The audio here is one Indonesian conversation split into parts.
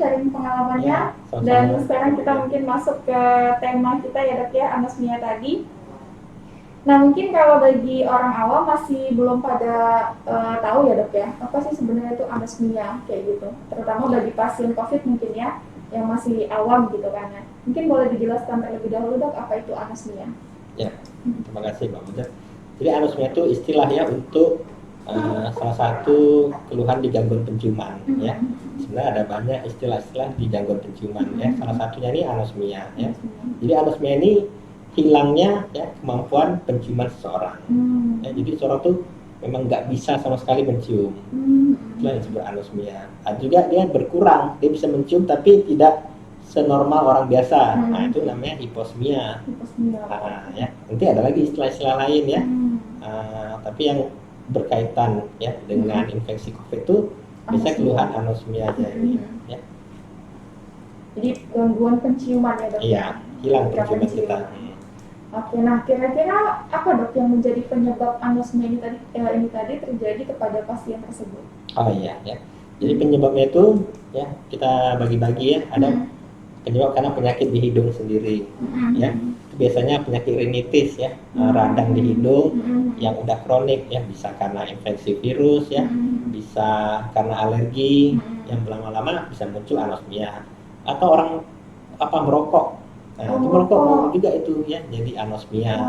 sharing pengalamannya. Ya, sama-sama. Dan sekarang kita mungkin masuk ke tema kita ya dok ya, anosmia tadi. Nah mungkin kalau bagi orang awam masih belum pada tahu ya dok ya, apa sih sebenarnya itu anosmia kayak gitu. Terutama bagi pasien COVID mungkin ya, yang masih awam gitu kan ya. Mungkin boleh dijelaskan terlebih dahulu dok, apa itu anosmia? Ya, terima kasih Mbak Muda. Jadi anosmia itu istilah ya untuk salah satu keluhan di gangguan penciuman ya. Sebenarnya ada banyak istilah-istilah di gangguan penciuman ya. Salah satunya ini anosmia ya. Jadi anosmia ini hilangnya ya kemampuan penciuman seseorang. Ya, jadi seseorang tuh memang nggak bisa sama sekali mencium. Itulah yang disebut anosmia. Ada juga dia berkurang, dia bisa mencium tapi tidak senormal orang biasa. Nah, itu namanya hiposmia. Nah, ya. Nanti ada lagi istilah-istilah lain ya. Tapi yang berkaitan ya dengan infeksi COVID itu bisa keluhan anosmia aja ini ya. Jadi gangguan penciuman ya dok? Iya, hilang penciuman kita. Oke, nah kira-kira apa dok yang menjadi penyebab anosmia ini tadi terjadi kepada pasien tersebut? Oh iya ya. Jadi penyebabnya itu ya kita bagi-bagi ya. Ada penyebab karena penyakit di hidung sendiri ya. Itu biasanya penyakit rinitis ya, radang di hidung yang udah kronik ya, bisa karena infeksi virus ya, bisa karena alergi yang lama-lama bisa muncul anosmia. Atau orang merokok. Nah, itu merokok juga itu ya jadi anosmia.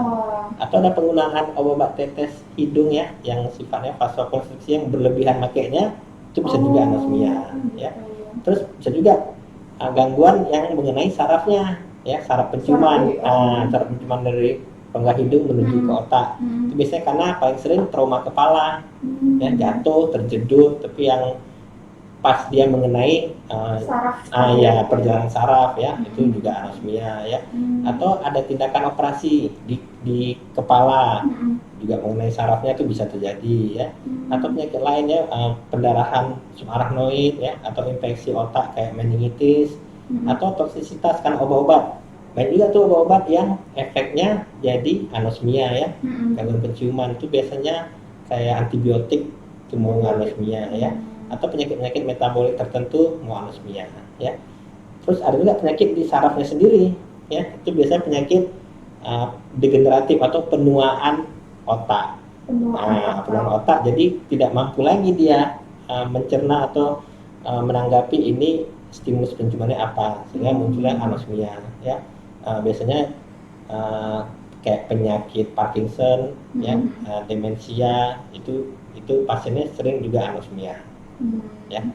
Atau ada penggunaan obat tetes hidung ya yang sifatnya vasokonstriksi yang berlebihan makainya, itu bisa juga anosmia ya. Terus bisa juga gangguan yang mengenai sarafnya ya, saraf penciuman. Saraf penciuman dari rongga hidung menuju ke otak. Itu biasanya karena paling sering trauma kepala ya, jatuh, terjedut, tapi yang pas dia mengenai ya perjalanan saraf ya, itu juga anosmia ya. Atau ada tindakan operasi di kepala juga mengenai sarafnya itu bisa terjadi ya. Atau penyakit lainnya pendarahan subarachnoid ya, atau infeksi otak kayak meningitis, atau toksisitas karena obat-obat. Banyak juga tuh obat-obat yang efeknya jadi anosmia ya. Gangguan penciuman itu biasanya kayak antibiotik itu mau anosmia ya. Atau penyakit-penyakit metabolik tertentu mau anosmia ya. Terus ada juga penyakit di sarafnya sendiri ya, itu biasanya penyakit degeneratif atau penuaan otak. Penuaan otak, jadi tidak mampu lagi dia mencerna atau menanggapi ini stimulus penciumannya apa, sehingga munculnya anosmia ya. Biasanya kayak penyakit Parkinson ya, demensia, itu pasiennya sering juga anosmia. Ya.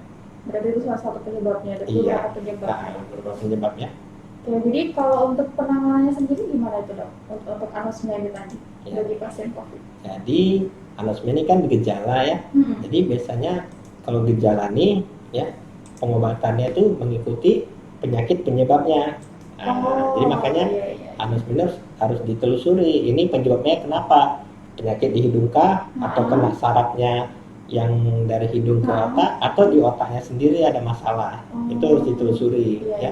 Berarti itu salah satu penyebabnya, ada beberapa penyebabnya. Ya, jadi kalau untuk penanganannya sendiri gimana itu dok? Untuk anosmia ini tadi bagi pasien COVID? Jadi anosmia ini kan gejala ya. Jadi biasanya kalau gejala nih ya, pengobatannya itu mengikuti penyakit penyebabnya. Jadi makanya anosmia harus ditelusuri. Ini penyebabnya kenapa? Penyakit di hidung kah? Atau kena sarafnya yang dari hidung ke otak, atau di otaknya sendiri ada masalah? Itu harus ditelusuri ya.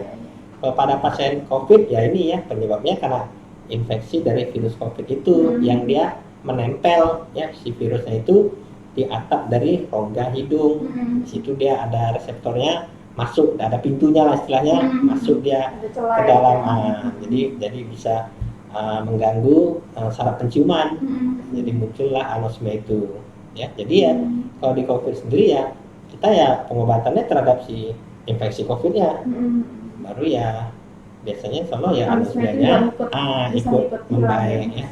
Kalau pada pasien COVID ya ini ya penyebabnya karena infeksi dari virus COVID itu yang dia menempel ya, si virusnya itu di atap dari rongga hidung. Di situ dia ada reseptornya, masuk, ada pintunya lah istilahnya, masuk dia ke dalam. Jadi bisa mengganggu saraf penciuman. Jadi muncullah anosmia itu. Ya, jadi ya kalau di COVID sendiri ya kita ya pengobatannya terhadap si infeksi COVID-nya, baru ya biasanya sama ya anosmianya ikut membaik ya.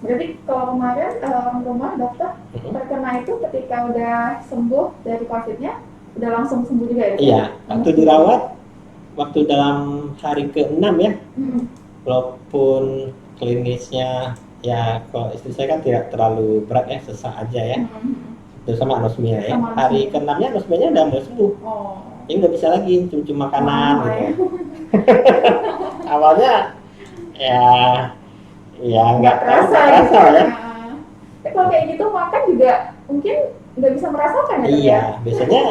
Berarti kalau kemarin orang rumah dokter terkena itu ketika udah sembuh dari COVID-nya udah langsung sembuh juga ya? Iya, waktu dirawat waktu dalam hari ke-6 ya, walaupun klinisnya ya kalau istri saya kan tidak terlalu berat ya, sesak aja ya. Terus sama anosmia ya. Hari ke-6-nya anosmianya udah mulai sembuh. Jadi nggak bisa lagi cium-cium makanan gitu. Awalnya ya nggak terasa ya. Kalau kayak gitu makan juga mungkin nggak bisa merasakan ya? Iya, biasanya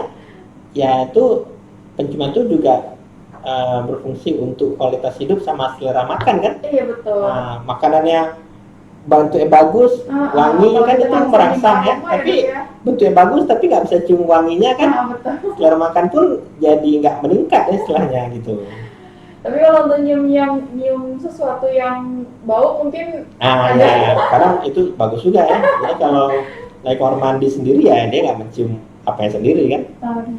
ya itu penciuman itu juga berfungsi untuk kualitas hidup sama selera makan kan? Iya betul. Makanannya bentuknya bagus, wangi kan itu merangsang ya, tapi bentuknya bagus tapi nggak bisa cium wanginya kan, setelah makan pun jadi nggak meningkat ya istilahnya gitu. Tapi kalau untuk nyium sesuatu yang bau mungkin ada. Ya, kadang itu bagus juga ya. Jadi kalau lagi kamar mandi sendiri ya dia nggak mencium apa yang sendiri kan.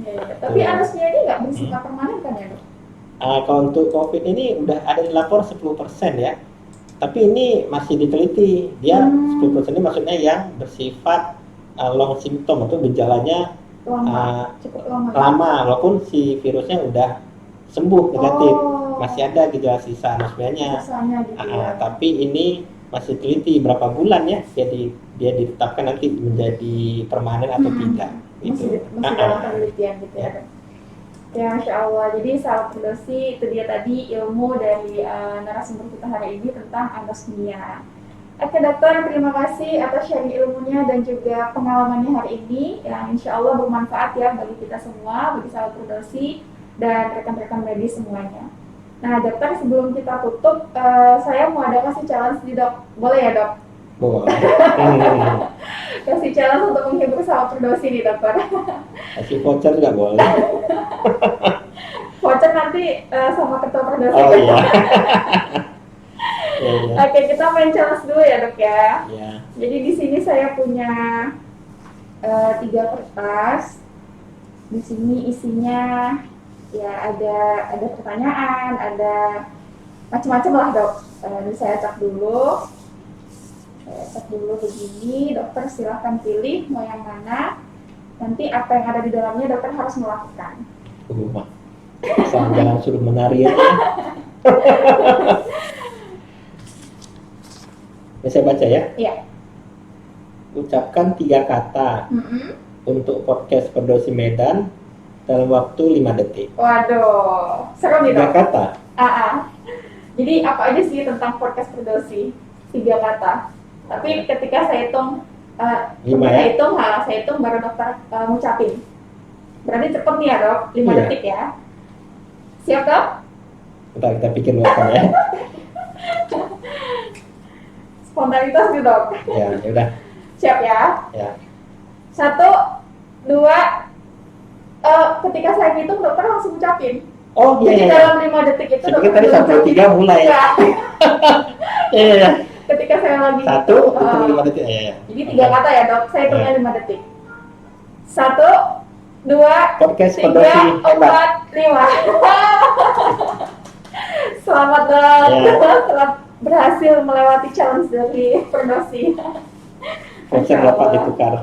Iya. Tapi anosmia ini nggak bersifat permanen kan ya dok? Kalau untuk COVID ini udah ada dilapor 10% ya. Tapi ini masih diteliti. Dia 10% ini maksudnya yang bersifat long symptom atau gejalanya cukup lama walaupun si virusnya udah sembuh negatif. Masih ada gejala sisa anosmianya. Gitu ya. Tapi ini masih teliti berapa bulan ya. Jadi dia ditetapkan nanti menjadi permanen atau tidak. Masih dalam penelitian gitu ya. Ya, Masya Allah. Jadi sahabat Firdosi, itu dia tadi ilmu dari narasumber kita hari ini tentang anosmia. Oke dokter, terima kasih atas sharing ilmunya dan juga pengalamannya hari ini yang insya Allah bermanfaat ya bagi kita semua, bagi sahabat Firdosi dan rekan-rekan medis semuanya. Nah dokter, sebelum kita tutup, saya mau ada kasih challenge di dok, boleh ya dok? Boleh. Kasih challenge untuk menghibur sahabat Firdosi nih dokter. Kasih voucher juga boleh. Voucher nanti sama ketua Firdosi. Oh iya. Oke, kita main challenge dulu ya dok ya. Iya. Jadi di sini saya punya 3 kertas. Di sini isinya ya ada pertanyaan, ada macam-macam lah dok. Ini saya cek dulu. Saya cek dulu begini, dokter silahkan pilih mau yang mana. Nanti apa yang ada di dalamnya dokter harus melakukan. Jangan suruh menari ya. Ini saya baca ya. Iya. Ucapkan 3 kata untuk podcast Firdosi Medan dalam waktu 5 detik. Waduh, seru nih dok. 3 kata. Jadi apa aja sih tentang podcast Firdosi? 3 kata. Tapi ketika saya hitung, 5 ya? saya hitung baru dokter ngucapin. Berarti cepet nih ya dok, 5 detik ya. Siap dok? Bentar kita pikir dulu ya. Spontanitas nih dok. Ya, udah. Siap ya? Ya. 1, 2, ketika saya hitung dokter langsung ucapin. Oh iya. Jadi dalam 5 detik itu dokter tadi 1, 2, 3 mulai. Iya. Ketika saya lagi 1, itu 5 detik ya. Jadi 3 kata ya dok, saya hitungnya 5 detik. 1, 2, podcast 3, Firdosi 4, 5. Selamat dok. Selamat berhasil melewati challenge dari Firdosi. Voucher dapat ditukar.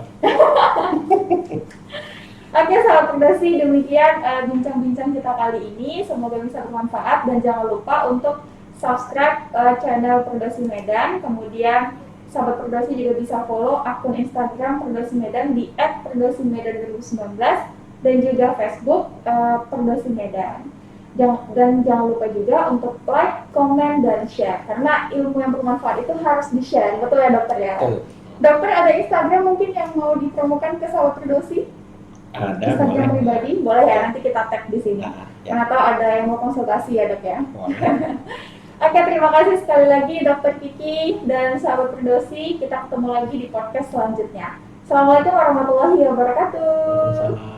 Oke sahabat Firdosi, demikian bincang-bincang kita kali ini. Semoga bisa bermanfaat dan jangan lupa untuk subscribe channel Firdosi Medan. Kemudian sahabat Firdosi juga bisa follow akun Instagram Firdosi Medan di @firdosimedan2019 dan juga Facebook Firdosi Medan. Dan jangan lupa juga untuk like, komen, dan share karena ilmu yang bermanfaat itu harus di-share. Betul ya dokter ya? Dokter ada Instagram mungkin yang mau dipromokan ke sahabat Firdosi? Ada, Instagram boleh. pribadi? Boleh ya, nanti kita tag di sini. Ya. Atau ada yang mau konsultasi ya dok ya? Oke, terima kasih sekali lagi Dokter Kiki dan sahabat Firdosi. Kita ketemu lagi di podcast selanjutnya. Assalamualaikum warahmatullahi wabarakatuh.